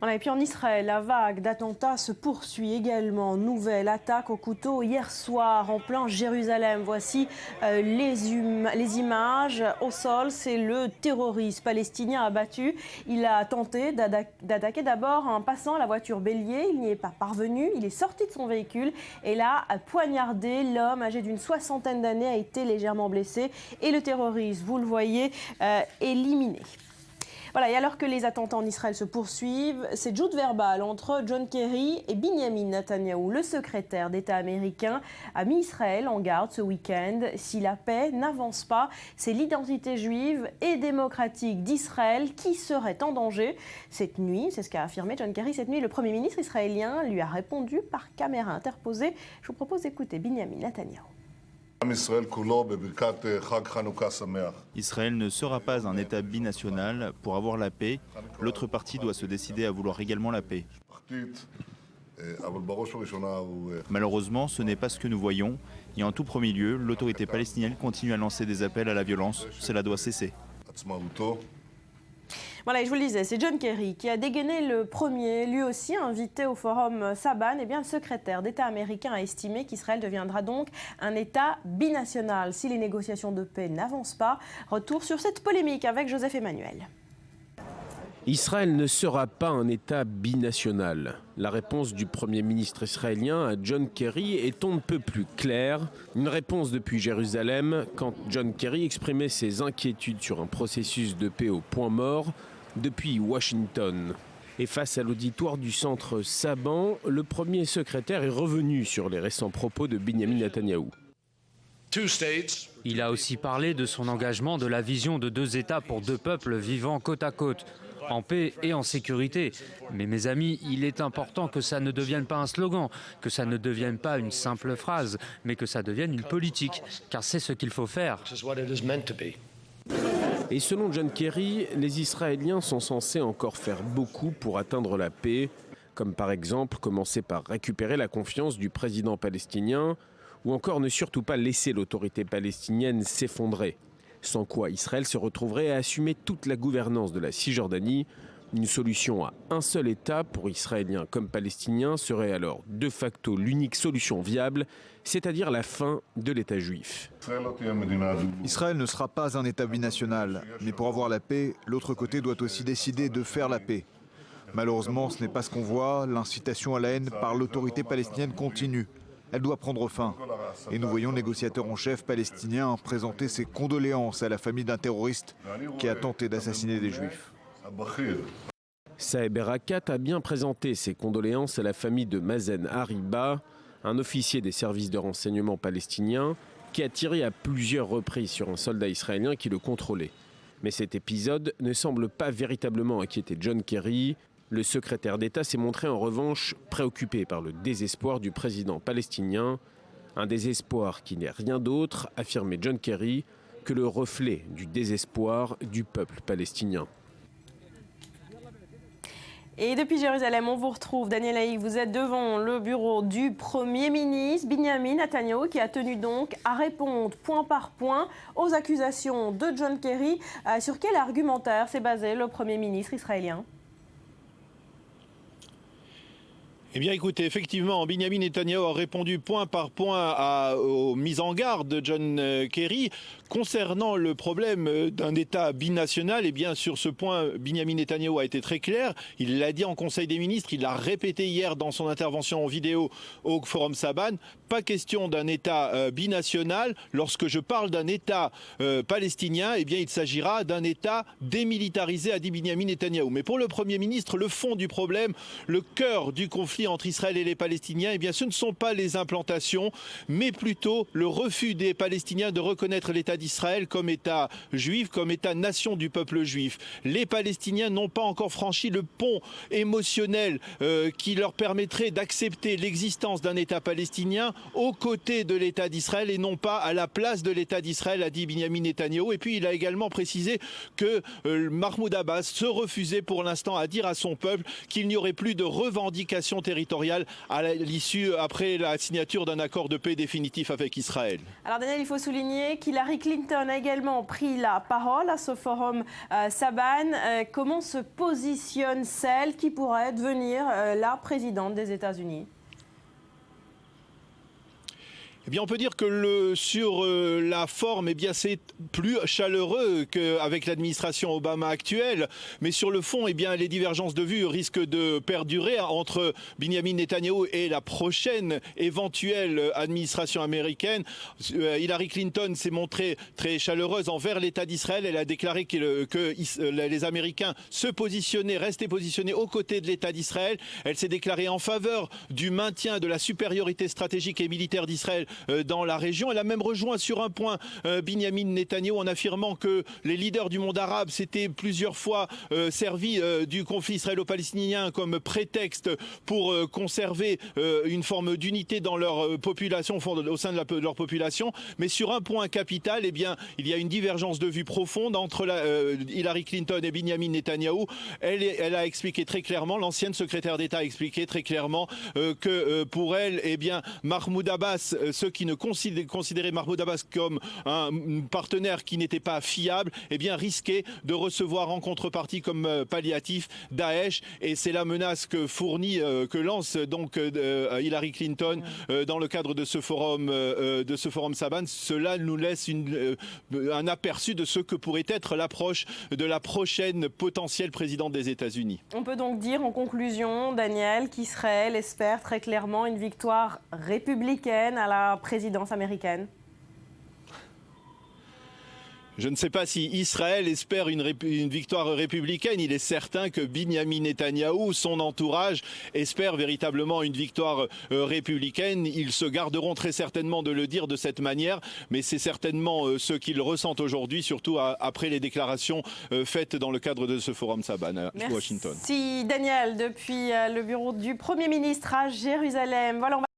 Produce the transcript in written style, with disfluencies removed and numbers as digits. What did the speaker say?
Voilà, et puis en Israël, la vague d'attentats se poursuit également. Nouvelle attaque au couteau hier soir en plein Jérusalem. Voici les images. Au sol, c'est le terroriste palestinien abattu. Il a tenté d'attaquer d'abord un passant à la voiture bélier. Il n'y est pas parvenu. Il est sorti de son véhicule et l'a poignardé. L'homme âgé d'une 60aine d'années a été légèrement blessé. Et le terroriste, vous le voyez, éliminé. Voilà, et alors que les attentats en Israël se poursuivent, cette joute verbale entre John Kerry et Binyamin Netanyahou, le secrétaire d'État américain, a mis Israël en garde ce week-end. Si la paix n'avance pas, c'est l'identité juive et démocratique d'Israël qui serait en danger. Cette nuit, c'est ce qu'a affirmé John Kerry, cette nuit, le Premier ministre israélien lui a répondu par caméra interposée. Je vous propose d'écouter Binyamin Netanyahou. Israël ne sera pas un État binational. Pour avoir la paix, l'autre partie doit se décider à vouloir également la paix. Malheureusement, ce n'est pas ce que nous voyons. Et en tout premier lieu, l'autorité palestinienne continue à lancer des appels à la violence. Cela doit cesser. Voilà, et je vous le disais, c'est John Kerry qui a dégainé le premier, lui aussi invité au forum Saban. Eh bien, le secrétaire d'État américain a estimé qu'Israël deviendra donc un État binational si les négociations de paix n'avancent pas. Retour sur cette polémique avec Joseph Emmanuel. Israël ne sera pas un État binational. La réponse du Premier ministre israélien à John Kerry est on ne peut plus claire. Une réponse depuis Jérusalem quand John Kerry exprimait ses inquiétudes sur un processus de paix au point mort depuis Washington. Et face à l'auditoire du centre Saban, le premier secrétaire est revenu sur les récents propos de Binyamin Netanyahou. Il a aussi parlé de son engagement de la vision de 2 États pour 2 peuples vivant côte à côte, en paix et en sécurité. Mais mes amis, il est important que ça ne devienne pas un slogan, que ça ne devienne pas une simple phrase, mais que ça devienne une politique, car c'est ce qu'il faut faire. Et selon John Kerry, les Israéliens sont censés encore faire beaucoup pour atteindre la paix, comme par exemple commencer par récupérer la confiance du président palestinien, ou encore ne surtout pas laisser l'autorité palestinienne s'effondrer. Sans quoi Israël se retrouverait à assumer toute la gouvernance de la Cisjordanie. Une solution à un seul État pour Israéliens comme Palestiniens serait alors de facto l'unique solution viable, c'est-à-dire la fin de l'État juif. Israël ne sera pas un État binational, mais pour avoir la paix, l'autre côté doit aussi décider de faire la paix. Malheureusement, ce n'est pas ce qu'on voit. L'incitation à la haine par l'autorité palestinienne continue. Elle doit prendre fin. Et nous voyons le négociateur en chef palestinien présenter ses condoléances à la famille d'un terroriste qui a tenté d'assassiner des juifs. Saeb Erekat a bien présenté ses condoléances à la famille de Mazen Hariba, un officier des services de renseignement palestiniens qui a tiré à plusieurs reprises sur un soldat israélien qui le contrôlait. Mais cet épisode ne semble pas véritablement inquiéter John Kerry. Le secrétaire d'État s'est montré en revanche préoccupé par le désespoir du président palestinien. Un désespoir qui n'est rien d'autre, affirmait John Kerry, que le reflet du désespoir du peuple palestinien. Et depuis Jérusalem, on vous retrouve, Daniel Haïk, vous êtes devant le bureau du Premier ministre Binyamin Netanyahou qui a tenu donc à répondre point par point aux accusations de John Kerry. Sur quel argumentaire s'est basé le Premier ministre israélien ? Eh bien écoutez, effectivement, Binyamin Netanyahou a répondu point par point aux mises en garde de John Kerry concernant le problème d'un État binational. Eh bien sur ce point, Binyamin Netanyahou a été très clair. Il l'a dit en Conseil des ministres, il l'a répété hier dans son intervention en vidéo au Forum Saban. Pas question d'un État binational. Lorsque je parle d'un État palestinien, eh bien il s'agira d'un État démilitarisé, a dit Binyamin Netanyahou. Mais pour le Premier ministre, le fond du problème, le cœur du conflit entre Israël et les Palestiniens, eh bien, ce ne sont pas les implantations, mais plutôt le refus des Palestiniens de reconnaître l'État d'Israël comme État juif, comme État-nation du peuple juif. Les Palestiniens n'ont pas encore franchi le pont émotionnel qui leur permettrait d'accepter l'existence d'un État palestinien aux côtés de l'État d'Israël et non pas à la place de l'État d'Israël, a dit Binyamin Netanyahou. Et puis il a également précisé que Mahmoud Abbas se refusait pour l'instant à dire à son peuple qu'il n'y aurait plus de revendications terroristes territoriale à l'issue, après la signature d'un accord de paix définitif avec Israël. Alors Daniel, il faut souligner qu'Hillary Clinton a également pris la parole à ce forum Saban. Comment se positionne celle qui pourrait devenir la présidente des États-Unis ? Eh bien, on peut dire que sur la forme, eh bien, c'est plus chaleureux qu'avec l'administration Obama actuelle. Mais sur le fond, eh bien, les divergences de vues risquent de perdurer entre Benjamin Netanyahou et la prochaine éventuelle administration américaine. Hillary Clinton s'est montrée très chaleureuse envers l'État d'Israël. Elle a déclaré que les Américains restaient positionnés aux côtés de l'État d'Israël. Elle s'est déclarée en faveur du maintien de la supériorité stratégique et militaire d'Israël dans la région. Elle a même rejoint sur un point Benjamin Netanyahou en affirmant que les leaders du monde arabe s'étaient plusieurs fois servis du conflit israélo-palestinien comme prétexte pour conserver une forme d'unité dans leur population, au sein de leur population. Mais sur un point capital, eh bien, il y a une divergence de vue profonde entre Hillary Clinton et Benjamin Netanyahou. Elle a expliqué très clairement, l'ancienne secrétaire d'État a expliqué très clairement que pour elle, eh bien, Mahmoud Abbas, ceux qui ne considéraient Mahmoud Abbas comme un partenaire qui n'était pas fiable, eh bien risquaient de recevoir en contrepartie comme palliatif Daesh. Et c'est la menace que lance donc Hillary Clinton dans le cadre de ce forum Saban. Cela nous laisse un aperçu de ce que pourrait être l'approche de la prochaine potentielle présidente des États-Unis. On peut donc dire en conclusion, Daniel, qu'Israël espère très clairement une victoire républicaine à la présidence américaine. Je ne sais pas si Israël espère une victoire républicaine. Il est certain que Benjamin Netanyahou, son entourage, espère véritablement une victoire républicaine. Ils se garderont très certainement de le dire de cette manière, mais c'est certainement ce qu'ils ressentent aujourd'hui, surtout après les déclarations faites dans le cadre de ce forum Saban à Washington. Merci Daniel, depuis le bureau du Premier ministre à Jérusalem. Voilà,